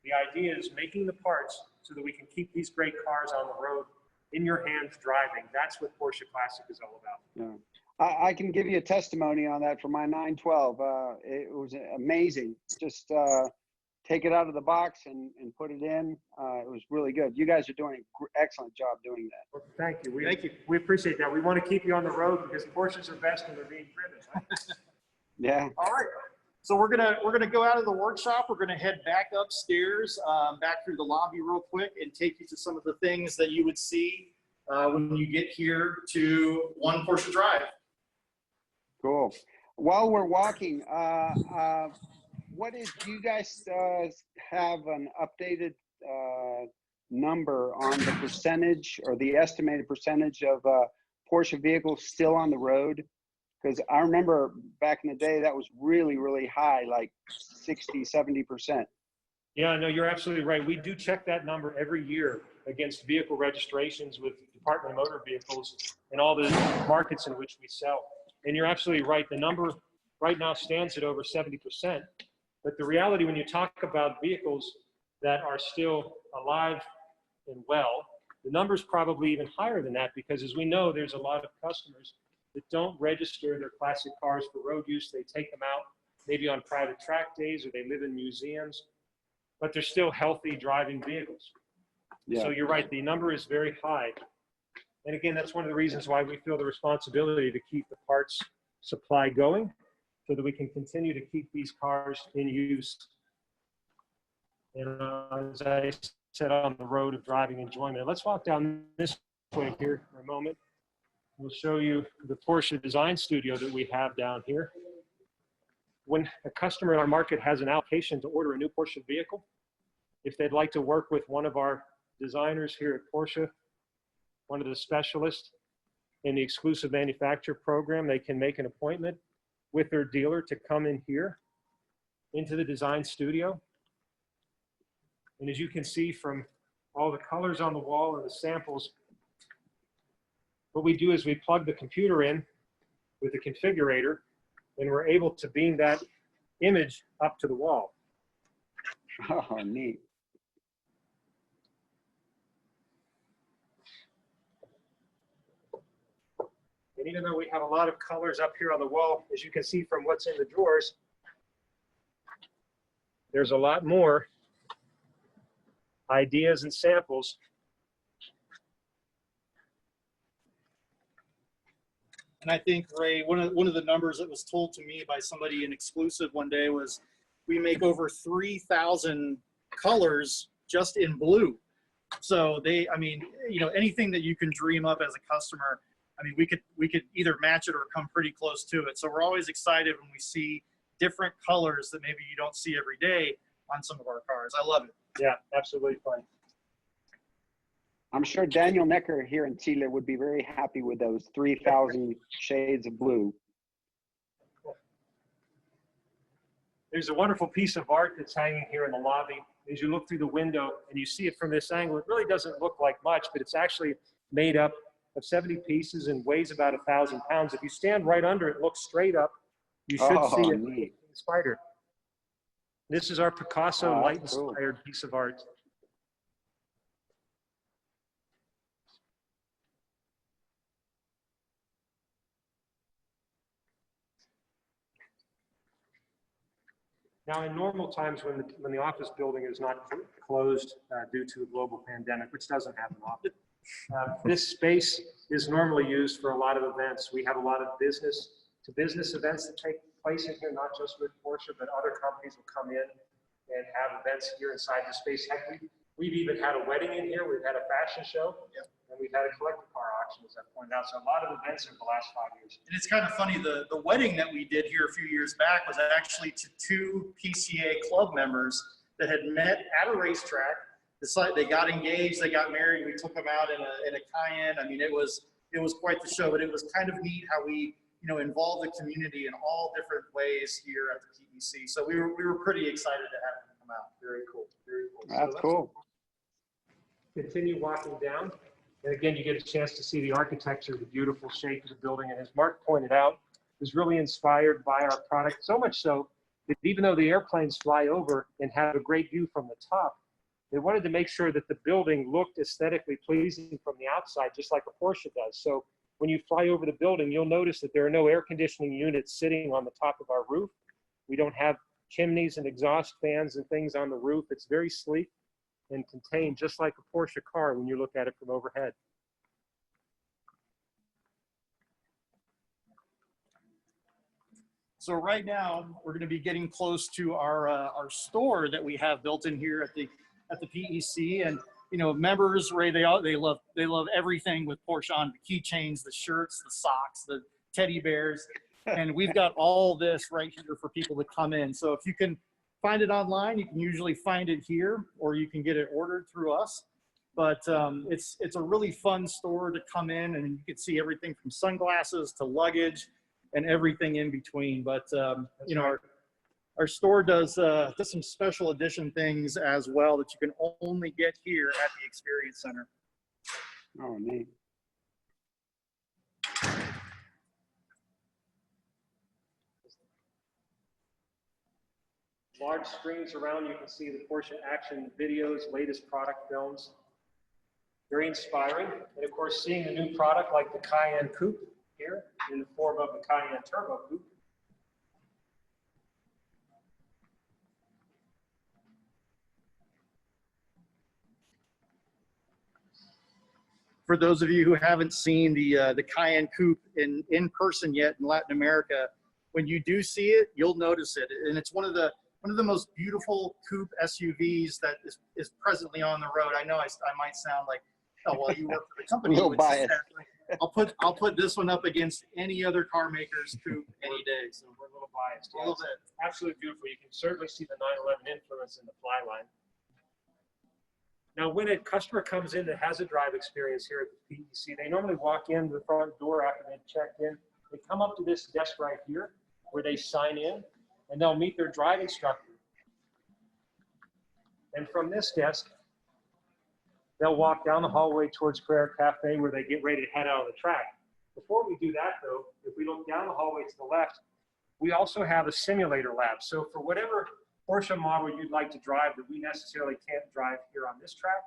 the idea is making the parts so that we can keep these great cars on the road in your hands driving. That's what Porsche Classic is all about. Yeah. I can give you a testimony on that for my 912. It was amazing. Just take it out of the box and put it in. It was really good. You guys are doing an excellent job doing that. Well, thank you. Thank you. We appreciate that. We want to keep you on the road because Porsches are best when they're being driven. Right? Yeah. All right. So we're gonna go out of the workshop. We're gonna head back upstairs, back through the lobby real quick, and take you to some of the things that you would see when you get here to One Porsche Drive. Cool. While we're walking, do you guys have an updated number on the percentage or the estimated percentage of Porsche vehicles still on the road? Because I remember back in the day that was really, really high, like 60, 70%. Yeah, no, you're absolutely right. We do check that number every year. against vehicle registrations with Department of Motor Vehicles and all the markets in which we sell. And you're absolutely right. The number right now stands at over 70%. But the reality, when you talk about vehicles that are still alive and well, the number's probably even higher than that, because as we know, there's a lot of customers that don't register their classic cars for road use. They take them out maybe on private track days, or they live in museums, but they're still healthy driving vehicles. Yeah. So you're right, the number is very high. And again, that's one of the reasons why we feel the responsibility to keep the parts supply going, so that we can continue to keep these cars in use. And as I said, on the road of driving enjoyment. Let's walk down this way here for a moment. We'll show you the Porsche design studio that we have down here. When a customer in our market has an allocation to order a new Porsche vehicle, if they'd like to work with one of our designers here at Porsche, one of the specialists in the exclusive manufacturer program, they can make an appointment with their dealer to come in here into the design studio. And as you can see from all the colors on the wall and the samples, what we do is we plug the computer in with the configurator, and we're able to beam that image up to the wall. Oh, neat. And even though we have a lot of colors up here on the wall, as you can see from what's in the drawers, there's a lot more ideas and samples. And I think, Ray, one of the numbers that was told to me by somebody in exclusive one day was we make over 3,000 colors just in blue. So I mean, you know, anything that you can dream up as a customer, I mean, we could either match it or come pretty close to it. So we're always excited when we see different colors that maybe you don't see every day on some of our cars. I love it. Yeah, absolutely fun. I'm sure Daniel Necker here in Chile would be very happy with those 3,000 shades of blue. There's a wonderful piece of art that's hanging here in the lobby. As you look through the window and you see it from this angle, it really doesn't look like much, but it's actually made up of 70 pieces and weighs about 1,000 pounds. If you stand right under it, look straight up, you should see it in the spider. This is our Picasso light-inspired piece of art. Now, in normal times, when the office building is not closed due to a global pandemic, which doesn't happen often, this space is normally used for a lot of events. We have a lot of business-to-business events that take place in here, not just with Porsche, but other companies will come in and have events here inside the space. Heck, we've even had a wedding in here. We've had a fashion show, and we've had a collector car auction, as I pointed out. So a lot of events in the last 5 years. And it's kind of funny, the wedding that we did here a few years back was actually to 2 PCA club members that had met at a racetrack. They got engaged, they got married, we took them out in a Cayenne. I mean, it was quite the show, but it was kind of neat how we, you know, involve the community in all different ways here at the PEC. So we were pretty excited to have them come out. Very cool, very cool. That's cool. Continue walking down. And again, you get a chance to see the architecture, the beautiful shape of the building. And as Mark pointed out, it was really inspired by our product, so much so that even though the airplanes fly over and have a great view from the top, they wanted to make sure that the building looked aesthetically pleasing from the outside, just like a Porsche does. So when you fly over the building, you'll notice that there are no air conditioning units sitting on the top of our roof. We don't have chimneys and exhaust fans and things on the roof. It's very sleek and contained, just like a Porsche car when you look at it from overhead. So right now we're going to be getting close to our store that we have built in here at the PEC, and you know, members, Ray, they love everything with Porsche on: the keychains, the shirts, the socks, the teddy bears, and we've got all this right here for people to come in. So if you can find it online, you can usually find it here, or you can get it ordered through us. But it's a really fun store to come in, and you can see everything from sunglasses to luggage and everything in between. But you know, our store does some special edition things as well that you can only get here at the Experience Center. Oh, neat. Large screens around, you can see the Porsche action videos, latest product films. Very inspiring. And of course, seeing a new product like the Cayenne Coupe here in the form of the Cayenne Turbo Coupe. For those of you who haven't seen the Cayenne Coupe in person yet in Latin America, when you do see it, you'll notice it. And it's one of the most beautiful coupe SUVs that is presently on the road. I know I might sound like, oh, well, you work for the company. Little biased. I'll put this one up against any other car maker's coupe any day. So We're a little biased. a little bit. Absolutely beautiful. You can certainly see the 911 influence in the fly line. Now, when a customer comes in that has a drive experience here at the PEC, they normally walk in the front door after they've checked in. They come up to this desk right here where they sign in, and they'll meet their drive instructor. And from this desk, they'll walk down the hallway towards Carrera Cafe where they get ready to head out on the track. Before we do that, though, if we look down the hallway to the left, we also have a simulator lab. So for whatever Porsche model you'd like to drive that we necessarily can't drive here on this track,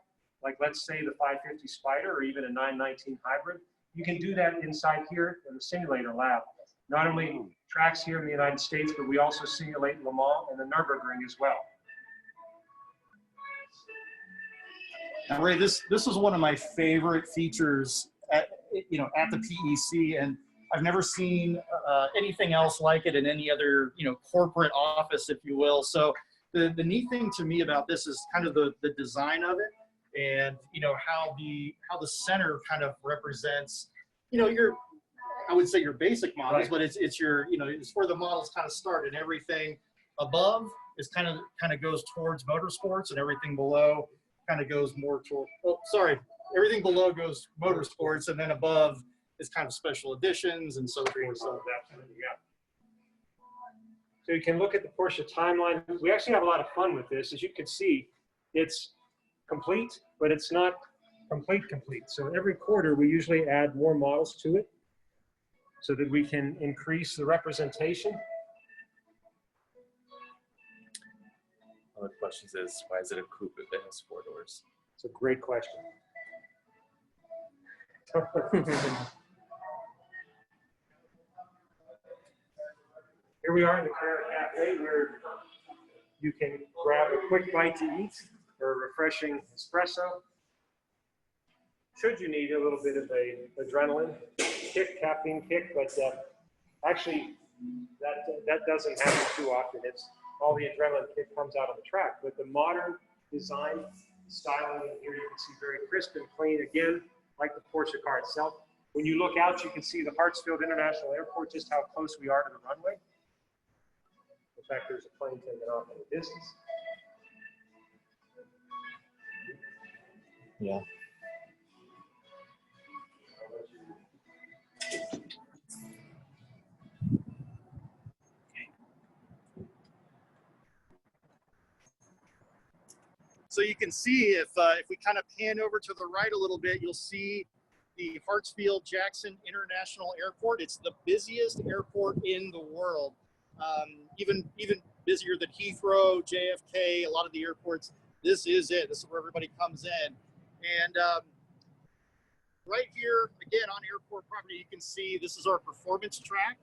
like let's say the 550 Spider or even a 919 hybrid, you can do that inside here in the simulator lab. Not only tracks here in the United States, but we also simulate Le Mans and the Nürburgring as well. Now, Ray, this is one of my favorite features at the PEC, and I've never seen anything else like it in any other corporate office, if you will. So the neat thing to me about this is kind of the design of it, and how the center kind of represents I would say your basic models, Right. but it's your it's where the models kind of start, and everything above is kind of goes towards motorsports, and everything below kind of goes more toward, everything below goes motorsports, and then above is kind of special editions and so forth. So Absolutely, yeah. So you can look at the Porsche timeline. We actually have a lot of fun with this. As you can see, it's complete, but it's not complete. So every quarter, we usually add more models to it so that we can increase the representation. One of the questions is, why is it a coupe if it has 4 doors? It's a great question. Here we are in the Carrera Cafe where you can grab a quick bite to eat or a refreshing espresso. Should you need a little bit of a adrenaline kick, caffeine kick, but actually that doesn't happen too often. It's all the adrenaline kick comes out on the track, but the modern design styling in here you can see very crisp and clean, again, like the Porsche car itself. When you look out, you can see the Hartsfield International Airport, just how close we are to the runway. In fact, there's a plane taking off in the distance. Yeah. So you can see if we kind of pan over to the right a little bit, you'll see the Hartsfield-Jackson International Airport. It's the busiest airport in the world, even busier than Heathrow, JFK, a lot of the airports. This is it. This is where everybody comes in. And right here, again, on airport property, you can see this is our performance track.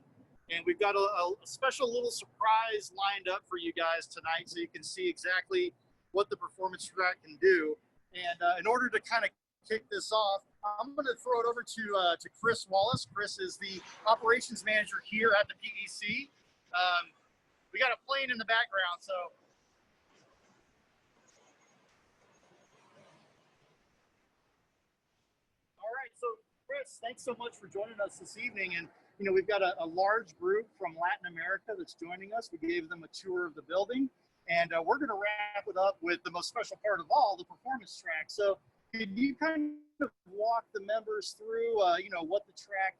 And we've got a special little surprise lined up for you guys tonight, so you can see exactly what the performance track can do. And in order to kind of kick this off, I'm going to throw it over to Chris Wallace. Chris is the operations manager here at the PEC. We got a plane in the background, so. All right, so Chris, thanks so much for joining us this evening. And we've got a large group from Latin America that's joining us. We gave them a tour of the building. And we're going to wrap it up with the most special part of all, the performance track. So could you kind of walk the members through, what the track,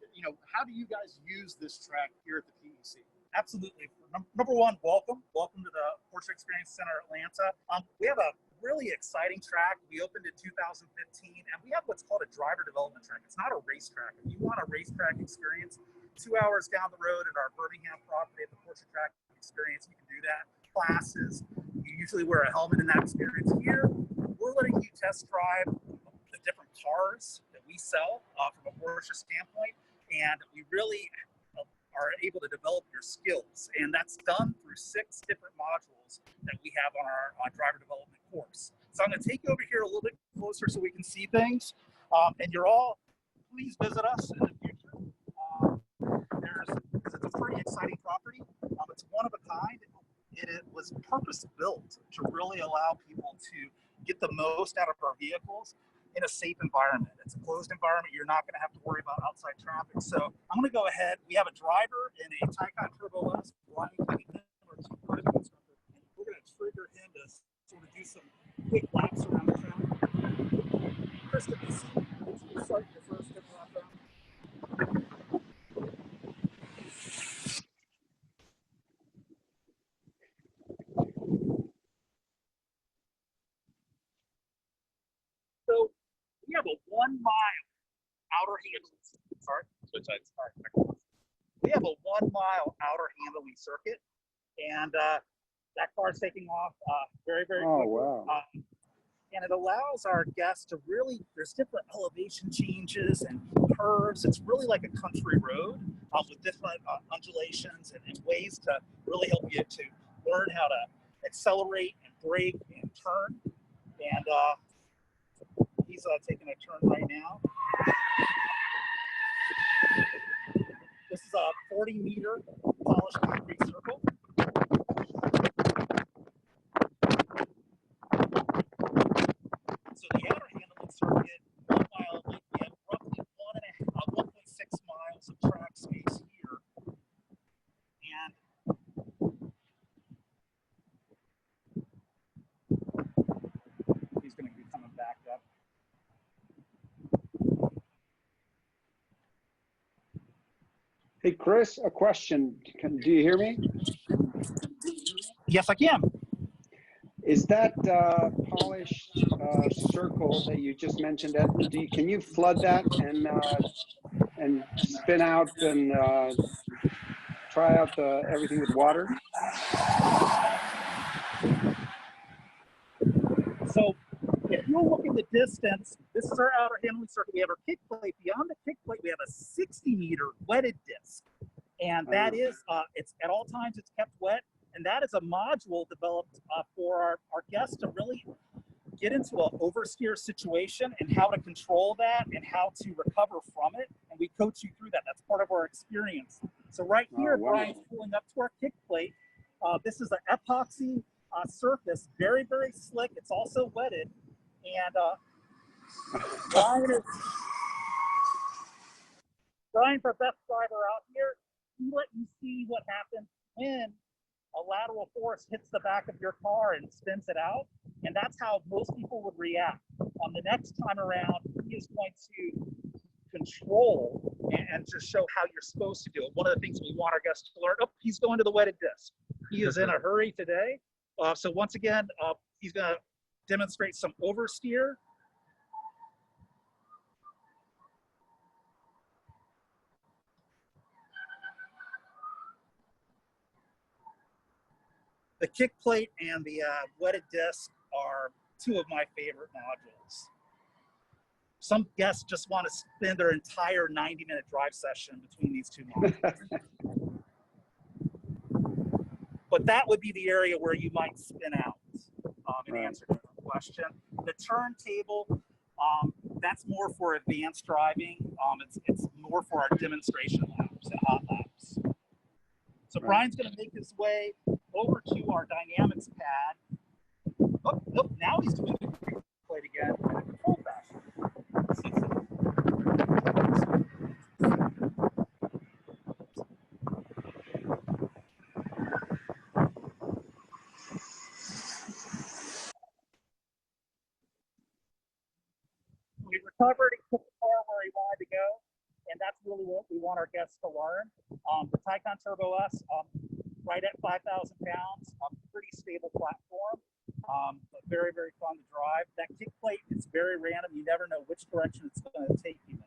how do you guys use this track here at the PEC? Absolutely. Number one, welcome. Welcome to the Porsche Experience Center Atlanta. We have a really exciting track. We opened in 2015, and we have what's called a driver development track. It's not a racetrack. If you want a racetrack experience, 2 hours down the road at our Birmingham property at the Porsche Track Experience, you can do that. Classes, you usually wear a helmet in that experience. Here, we're letting you test drive the different cars that we sell from a Porsche standpoint, and we really are able to develop your skills. And that's done through 6 different modules that we have on our driver development course. So I'm going to take you over here a little bit closer so we can see things. And you're all, please visit us in the future. Because it's a pretty exciting property. It's one of a kind. It was purpose built to really allow people to get the most out of our vehicles in a safe environment. It's a closed environment. You're not going to have to worry about outside traffic. So I'm going to go ahead. We have a driver in a Taycan Turbo S. We're going to trigger him to sort of do some quick laps around the track. Chris, can you see? Let's start your first step lap round. So we have a 1 mile outer handling. Sorry. Switch sides. Sorry. We have a 1 mile outer handling circuit, and that car's taking off very, very quickly. Oh, wow. And it allows our guests to really, there's different elevation changes and curves. It's really like a country road with different undulations and ways to really help you to learn how to accelerate and brake and turn. And he's taking a turn right now. This is a 40-meter polished concrete circle. So the outer handling circuit, 1 mile, we have roughly 1.6 miles of track space here. And he's going to be coming back up. Hey, Chris, a question. Do you hear me? Yes, I can. Is that polished circle that you just mentioned, can you flood that and spin out and try out everything with water? So if you look in the distance, this is our outer handling circuit. We have our kick plate. Beyond the kick plate, we have a 60-meter wetted disc. And that is, it's at all times, it's kept wet. And that is a module developed for our guests to really get into an oversteer situation and how to control that and how to recover from it. And we coach you through that. That's part of our experience. So right here, wow. Brian's pulling up to our kick plate. This is an epoxy surface, very, very slick. It's also wetted. And Brian's our best driver out here. He let you see what happens when a lateral force hits the back of your car and spins it out. And that's how most people would react. The next time around, he is going to control and just show how you're supposed to do it. One of the things we want our guests to learn, he's going to the wetted disc. He is in a hurry today. So once again, he's going to demonstrate some oversteer. The kick plate and the wetted disc are 2 of my favorite modules. Some guests just want to spend their entire 90-minute drive session between these 2 modules. But that would be the area where you might spin out in answer to your question. The turntable, that's more for advanced driving. It's more for our demonstration laps and hot laps. So Brian's going to make his way over to our dynamics pad. Oh, now he's doing the kick plate again in a control fashion. We recovered and took the car where he wanted to go. and that's really what we want our guests to learn. The Taycan Turbo S, right at 5,000 pounds, pretty stable platform, but very, very fun to drive. That kick plate is very random. You never know which direction it's going to take you in.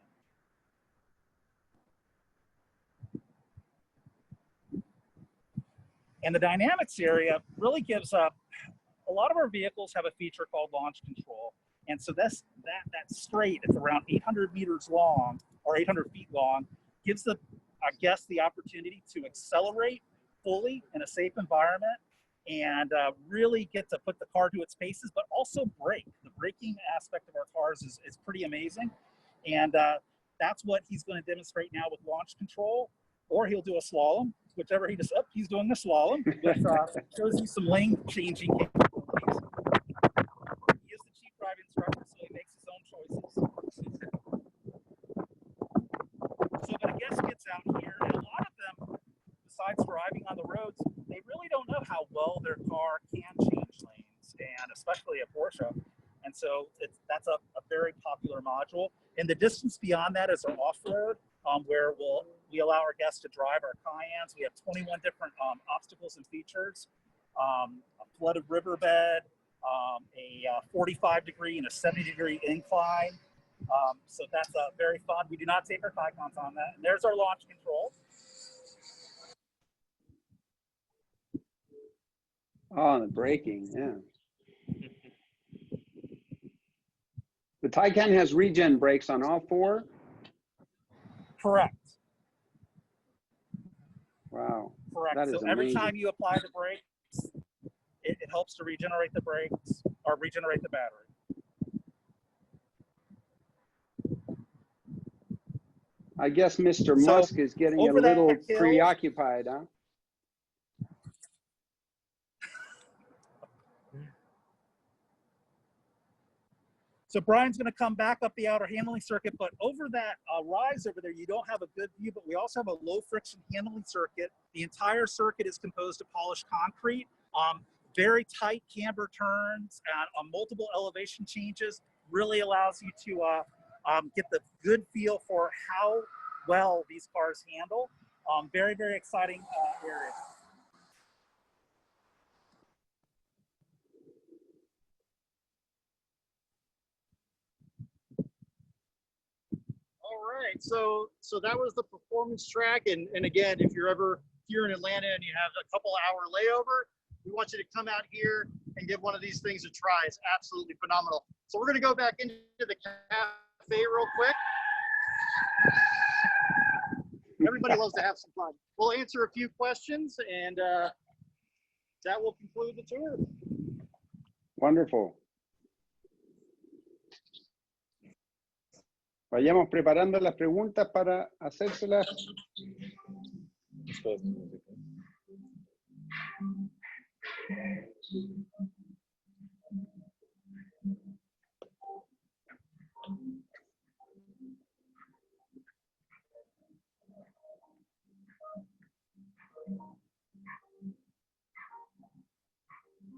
And the dynamics area really gives up. A lot of our vehicles have a feature called launch control. And so that straight, it's around 800 meters long or 800 feet long, gives the guest the opportunity to accelerate fully in a safe environment and really get to put the car to its paces, but also brake. The braking aspect of our cars is pretty amazing. And that's what he's going to demonstrate now with launch control, or he'll do a slalom, whichever he decides. He's doing the slalom, which shows you some lane changing capabilities. He is the chief driving instructor, so he makes his own choices. So when a guest gets out here, and a lot of them, besides driving on the roads, they really don't know how well their car can change lanes, and especially a Porsche. And so that's a very popular module. And the distance beyond that is our off-road, where we allow our guests to drive our Cayennes. We have 21 different obstacles and features, a flooded riverbed, a 45-degree and a 70-degree incline. So that's very fun. We do not take our Taycans on that. And there's our launch control. Oh, the braking, yeah. The Taycan has regen brakes on all four? Correct. Wow. Correct. That is So every amazing. time you apply the brakes, it helps to regenerate the brakes or regenerate the battery. I guess Mr. So, Musk is getting a over that little hill- preoccupied, huh? So Brian's going to come back up the outer handling circuit, but over that rise over there, you don't have a good view, but we also have a low friction handling circuit. The entire circuit is composed of polished concrete, very tight camber turns and multiple elevation changes, really allows you to get the good feel for how well these cars handle. Very, very exciting area. All right, so that was the performance track, and again, if you're ever here in Atlanta and you have a couple hour layover, we want you to come out here and give one of these things a try. It's absolutely phenomenal. So we're gonna go back into the cafe real quick. Everybody loves to have some fun. We'll answer a few questions, and that will conclude the tour. Wonderful. Vayamos preparando las preguntas para hacérselas.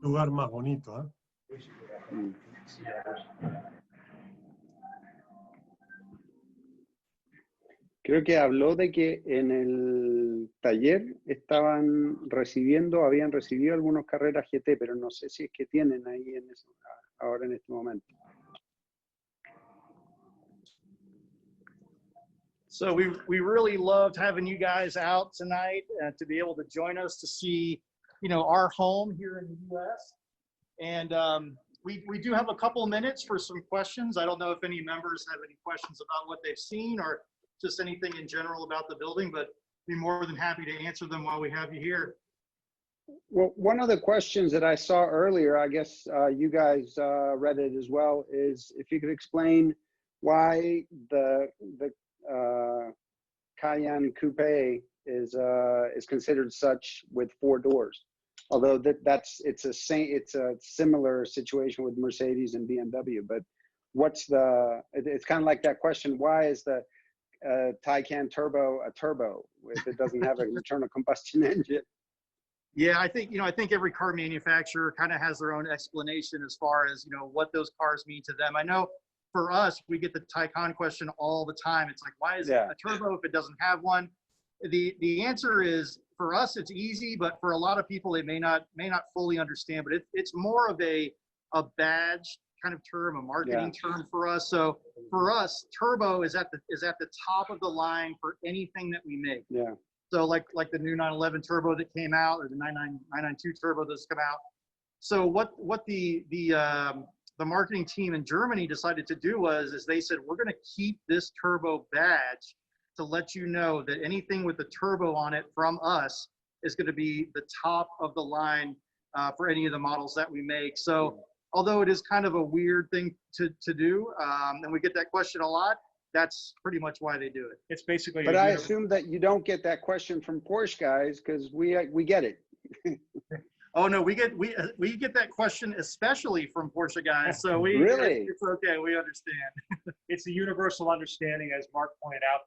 Lugar más bonito, ¿eh? Mm. Creo que habló de que en el taller habían recibido algunos carreras GT, pero no sé si es que tienen ahí ahora en este momento. So we really loved having you guys out tonight to be able to join us to see, our home here in the U.S. And we do have a couple minutes for some questions. I don't know if any members have any questions about what they've seen or just anything in general about the building, but be more than happy to answer them while we have you here. Well, one of the questions that I saw earlier, I guess you guys read it as well, is if you could explain why the Cayenne Coupe is considered such with 4 doors. Although it's a similar situation with Mercedes and BMW, but it's kind of like that question, why is the Taycan Turbo a turbo if it doesn't have an internal combustion engine? Yeah, I think every car manufacturer kind of has their own explanation as far as, what those cars mean to them. I know for us, we get the Taycan question all the time. It's like, why is it Yeah. a turbo if it doesn't have one? The answer is, for us, it's easy, but for a lot of people, they may not fully understand. But it's more of a badge kind of term, a marketing term for us. So for us, turbo is at the top of the line for anything that we make. Yeah. So like the new 911 turbo that came out, or the 992 turbo that's come out. So what the marketing team in Germany decided to do is they said, we're going to keep this turbo badge to let you know that anything with the turbo on it from us is going to be the top of the line for any of the models that we make. So although it is kind of a weird thing to do, and we get that question a lot, that's pretty much why they do it. It's basically. But I assume that you don't get that question from Porsche guys, because we get it. Oh no, we get that question especially from Porsche guys. So Really? it's okay, we understand. It's a universal understanding, as Mark pointed out,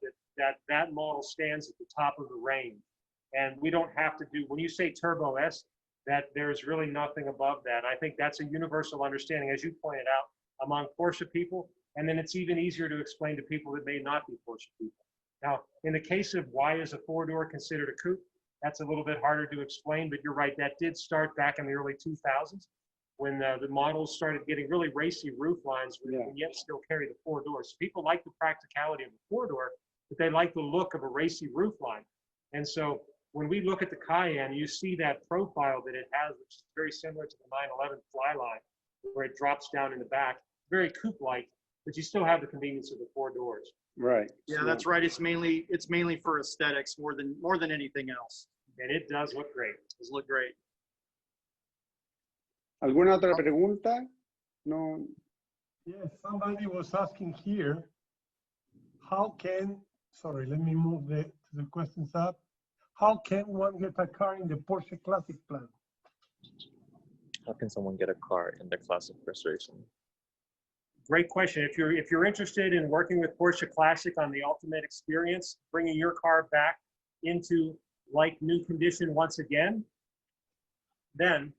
that model stands at the top of the range, and we don't have to do. When you say Turbo S, that there's really nothing above that. I think that's a universal understanding, as you pointed out, among Porsche people, and then it's even easier to explain to people that may not be Porsche people. Now, in the case of why is a four-door considered a coupe, that's a little bit harder to explain, but you're right, that did start back in the early 2000s when the models started getting really racy roof lines, and yet still carry the four doors. People like the practicality of the four-door, but they like the look of a racy roof line. And so when we look at the Cayenne, you see that profile that it has, which is very similar to the 911 Flyline, where it drops down in the back, very coupe-like, but you still have the convenience of the four doors. Right. Yeah, that's right. It's mainly for aesthetics more than anything else. And it does look great. It does look great. ¿Alguna otra pregunta? No. Yes, somebody was asking here, sorry, let me move the questions up. How can one get a car in the Porsche Classic plan? How can someone get a car in the Classic restoration? Great question. If you're interested in working with Porsche Classic on the ultimate experience, bringing your car back into like new condition once again, then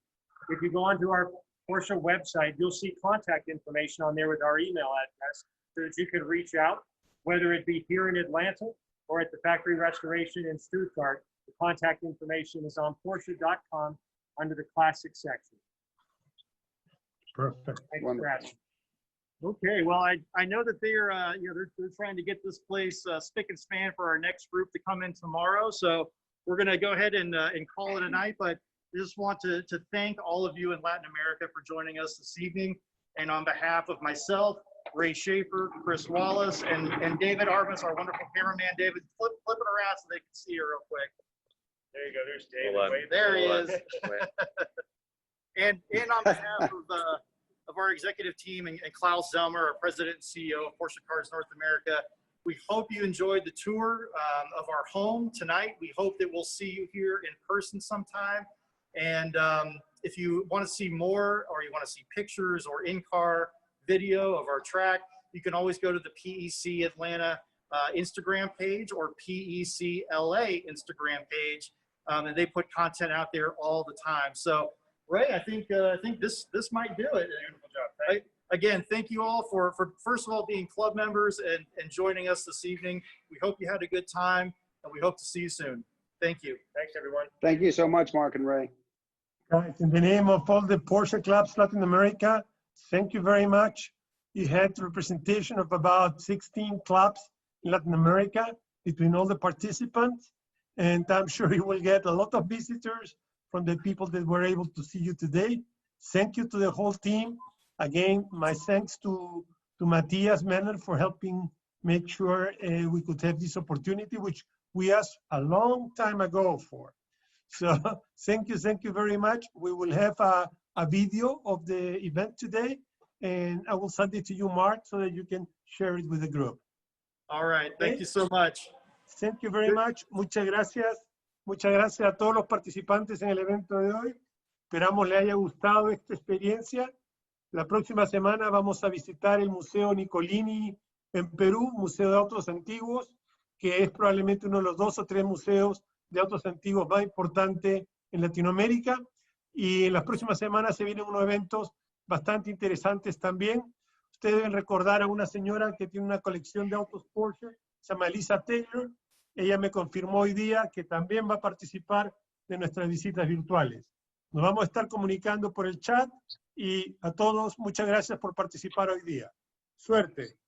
if you go onto our Porsche website, you'll see contact information on there with our email address so that you can reach out, whether it be here in Atlanta or at the factory restoration in Stuttgart. The contact information is on Porsche.com under the Classic section. Perfect. Thanks for asking. Okay, well, I know that they're trying to get this place spick and span for our next group to come in tomorrow. So we're going to go ahead and call it a night. But I just want to thank all of you in Latin America for joining us this evening. And on behalf of myself, Ray Schaefer, Chris Wallace, and David Armas, our wonderful cameraman. David, flip it around so they can see you real quick. There you go. There's David. Hold on. Wait, There he Hold is. on. And on behalf of our executive team and Klaus Zelmer, our president and CEO of Porsche Cars North America, we hope you enjoyed the tour of our home tonight. We hope that we'll see you here in person sometime. And if you want to see more, or you want to see pictures or in-car video of our track, you can always go to the PEC Atlanta Instagram page or PEC LA Instagram page, and they put content out there all the time. So, Ray, I think this might do it. beautiful job. Again, thank you all for first of all being club members and joining us this evening. We hope you had a good time, and we hope to see you soon. Thank you. Thanks, everyone. Thank you so much, Mark and Ray. Guys, in the name of all the Porsche clubs Latin America, thank you very much. You had representation of about 16 clubs in Latin America between all the participants, and I'm sure you will get a lot of visitors from the people that were able to see you today. Thank you to the whole team. Again, my thanks to Matthias Menner for helping make sure we could have this opportunity, which we asked a long time ago for. So thank you very much. We will have a video of the event today, and I will send it to you, Mark, so that you can share it with the group. All right. Thank you so much. Thank you very much. Muchas gracias. Muchas gracias a todos los participantes en el evento de hoy. Esperamos le haya gustado esta experiencia. La próxima semana vamos a visitar el Museo Nicolini en Perú, Museo de Autos Antiguos, que es probablemente uno de los 2 o 3 museos de autos antiguos más importantes en Latinoamérica. Y en las próximas semanas se vienen unos eventos bastante interesantes también. Ustedes deben recordar a una señora que tiene una colección de autos Porsche, se llama Lisa Taylor. Ella me confirmó hoy día que también va a participar de nuestras visitas virtuales. Nos vamos a estar comunicando por el chat y a todos muchas gracias por participar hoy día. Suerte.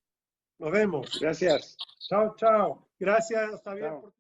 Nos vemos. Gracias. Chao, chao. Gracias, Javier. Chao.